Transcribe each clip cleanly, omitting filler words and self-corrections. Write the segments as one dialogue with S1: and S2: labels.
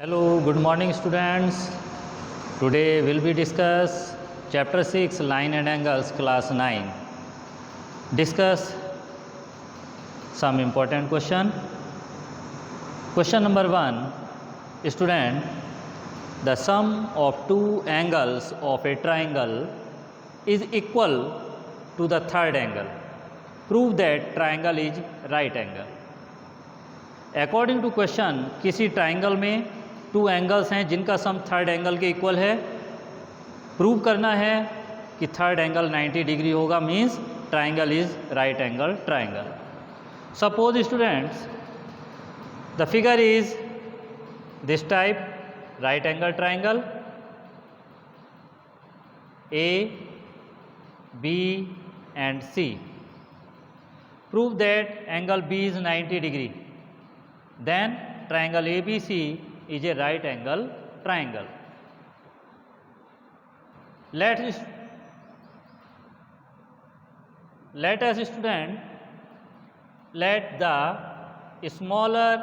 S1: Hello, good morning students. Today we'll be discuss chapter 6 line and angles class 9. Discuss some important question. Question number 1, student, the sum of two angles of a triangle is equal to the third angle. Prove that triangle is right angle. According to question किसी triangle में two angles हैं जिनका sum third angle के equal है। Prove करना है कि third angle 90 degree होगा, means triangle is right angle triangle. Suppose students the figure is this type, right angle triangle, A B and C. Prove that angle B is 90 degree, then triangle ABC is a right angle triangle. Let us student, let the smaller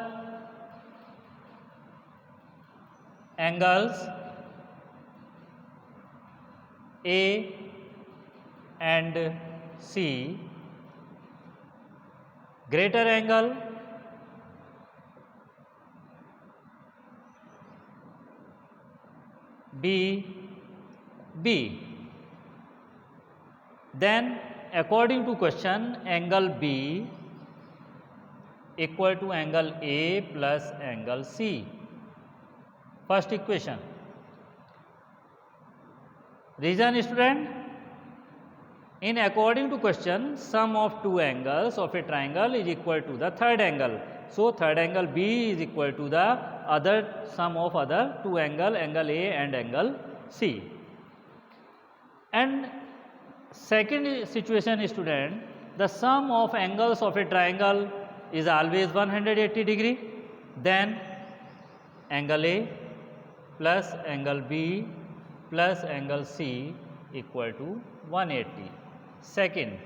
S1: angles A and C, greater angle B. Then according to question angle B equal to angle A plus angle C. First equation. Reason student, in according to question sum of two angles of a triangle is equal to the third angle. So third angle B is equal to the other sum of other two angle A and angle C. And second situation student, the sum of angles of a triangle is always 180 degree. Then angle A plus angle B plus angle C equal to 180. Second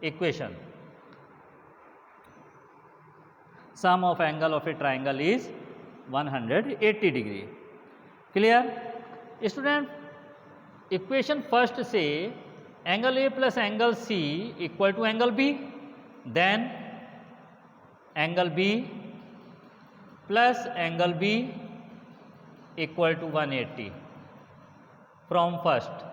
S1: equation, sum of angle of a triangle is 180 degree. Clear student? Equation first say angle A plus angle C equal to angle B, then angle B plus angle B equal to 180 from first.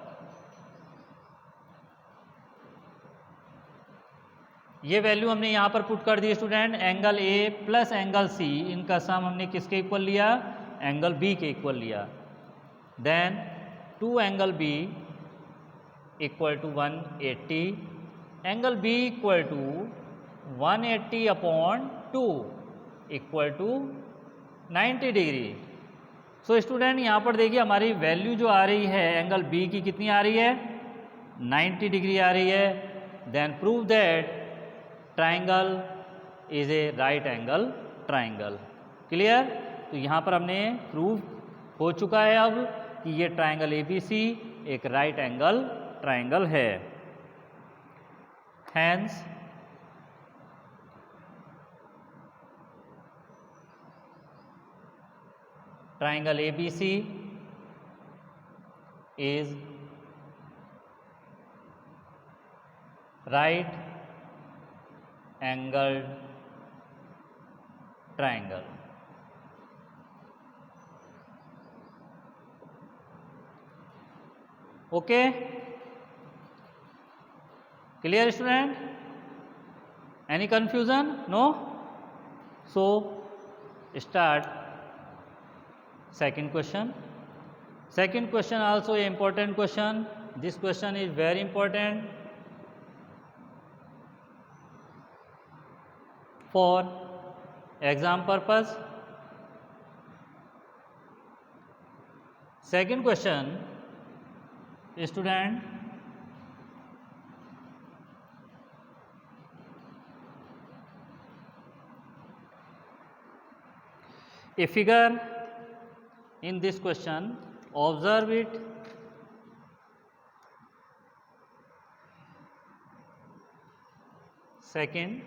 S1: ये value हमने यहाँ पर put कर दी student, angle A plus angle C, इनका sum हमने किसके equal लिया? एंगल बी के इक्वल लिया। Then two angle B equal to 180, angle B equal to 180 upon 2 equal to 90 degree. So student यहाँ पर देखिए हमारी वैल्यू जो आ रही है एंगल बी की कितनी आ रही है? 90 डिग्री आ रही है। Then prove that triangle is a right angle triangle. Clear? तो यहाँ पर हमने प्रूव हो चुका है अब कि ये ट्राइंगल ABC एक राइट एंगल ट्राइंगल है। Hence triangle ABC is right angle triangle. Okay, clear student? Any confusion? No? So start second question. Second question also a important question. This question is very important for exam purpose. Second question, student, a figure in this question, observe it. Second,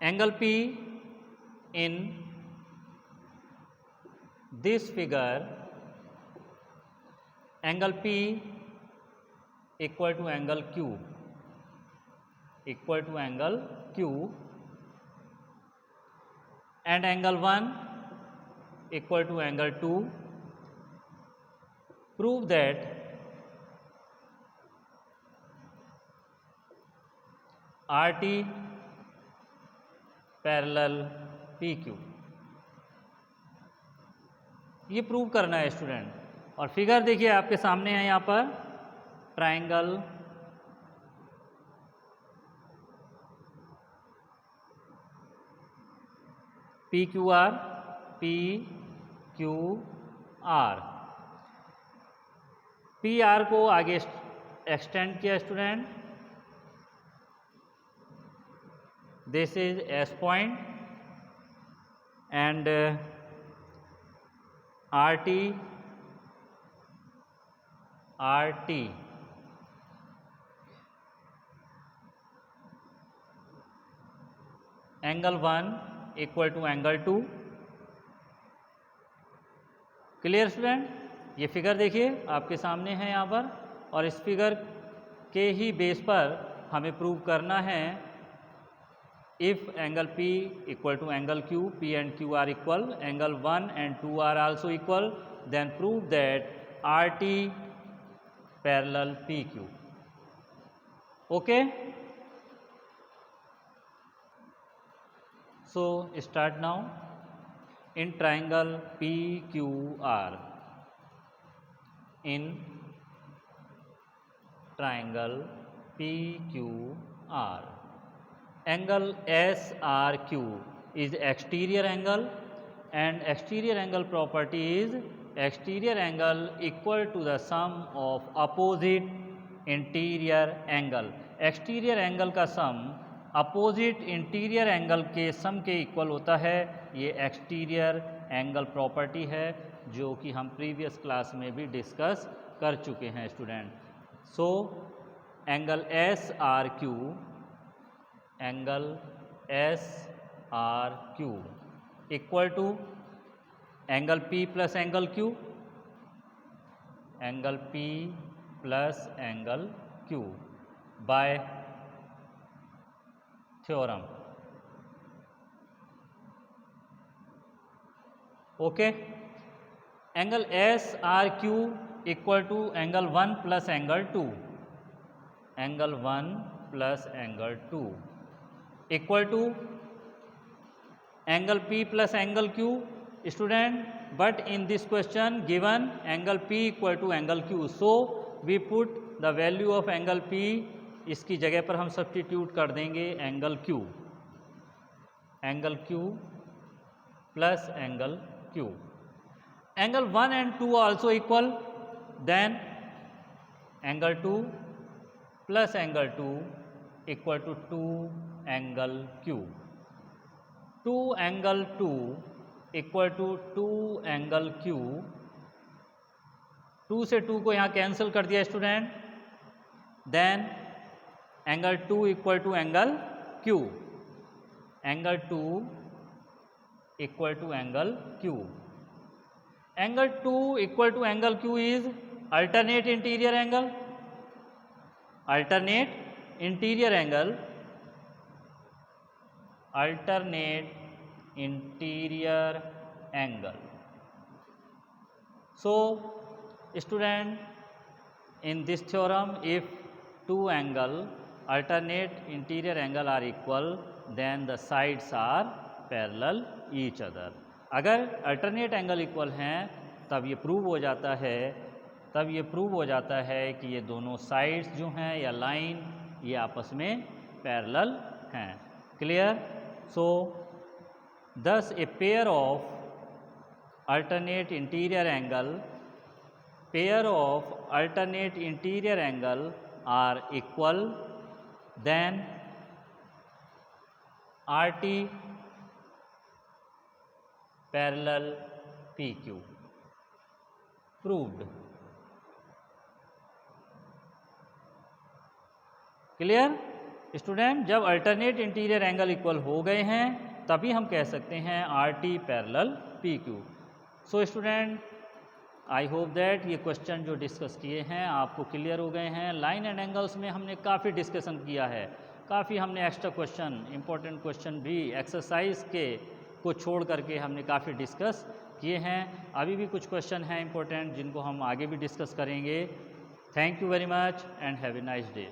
S1: angle P in this figure angle P equal to angle Q and angle 1 equal to angle 2. Prove that RT parallel PQ। ये prove करना है student. और figure देखिए आपके सामने है यहाँ पर ट्राइंगल PQR PR को आगे एक्सटेंड किया student. This is S point and RT angle 1 equal to angle 2। Clear student? ये फिगर देखिए आपके सामने है यहाँ पर, और इस फिगर के ही बेस पर हमें प्रूव करना है if angle P equal to angle Q, P and Q are equal, angle 1 and 2 are also equal, then prove that RT parallel PQ. Okay? So start now. In triangle PQR, angle SRQ is exterior angle, and exterior angle property is exterior angle equal to the sum of opposite interior angle। Exterior angle का सम opposite interior angle के सम के equal होता है। ये exterior angle property है जो कि हम प्रीवियस क्लास में भी डिस्कस कर चुके हैं student. So angle SRQ equal to angle P plus angle Q by theorem. Okay, angle SRQ equal to angle 1 plus angle 2 equal to angle P plus angle Q student. But in this question given angle P equal to angle Q, so we put the value of angle P, इसकी जगह पर हम substitute कर देंगे angle Q plus angle Q। Angle 1 and 2 also equal, then angle 2 plus angle 2 equal to 2 angle Q। 2 angle 2 equal to 2 angle Q। 2 से 2 को यहाँ cancel कर दिया student. Then angle 2 equal to angle Q, angle 2 equal to angle Q। Angle 2 equal to angle Q is alternate interior angle. So student, in this theorem, if two angle alternate interior angle are equal, then the sides are parallel each other। अगर alternate angle equal हैं तब ये prove हो जाता है कि ये दोनों साइड्स जो हैं या लाइन ये आपस में पैरेलल हैं। Clear? So thus a pair of alternate interior angle are equal, then RT parallel PQ proved। Clear student? जब अल्टरनेट इंटीरियर एंगल इक्वल हो गए हैं तभी हम कह सकते हैं RT parallel PQ। So student, I hope that ये क्वेश्चन जो डिस्कस किए हैं आपको क्लियर हो गए हैं। लाइन एंड एंगल्स में हमने काफ़ी डिस्कशन किया है, काफ़ी हमने एक्स्ट्रा क्वेश्चन, इंपॉर्टेंट क्वेश्चन भी एक्सरसाइज के को छोड़ करके हमने काफ़ी डिस्कस किए हैं। अभी भी कुछ क्वेश्चन हैं इंपॉर्टेंट जिनको हम आगे भी डिस्कस करेंगे। Thank you very much and have a nice day.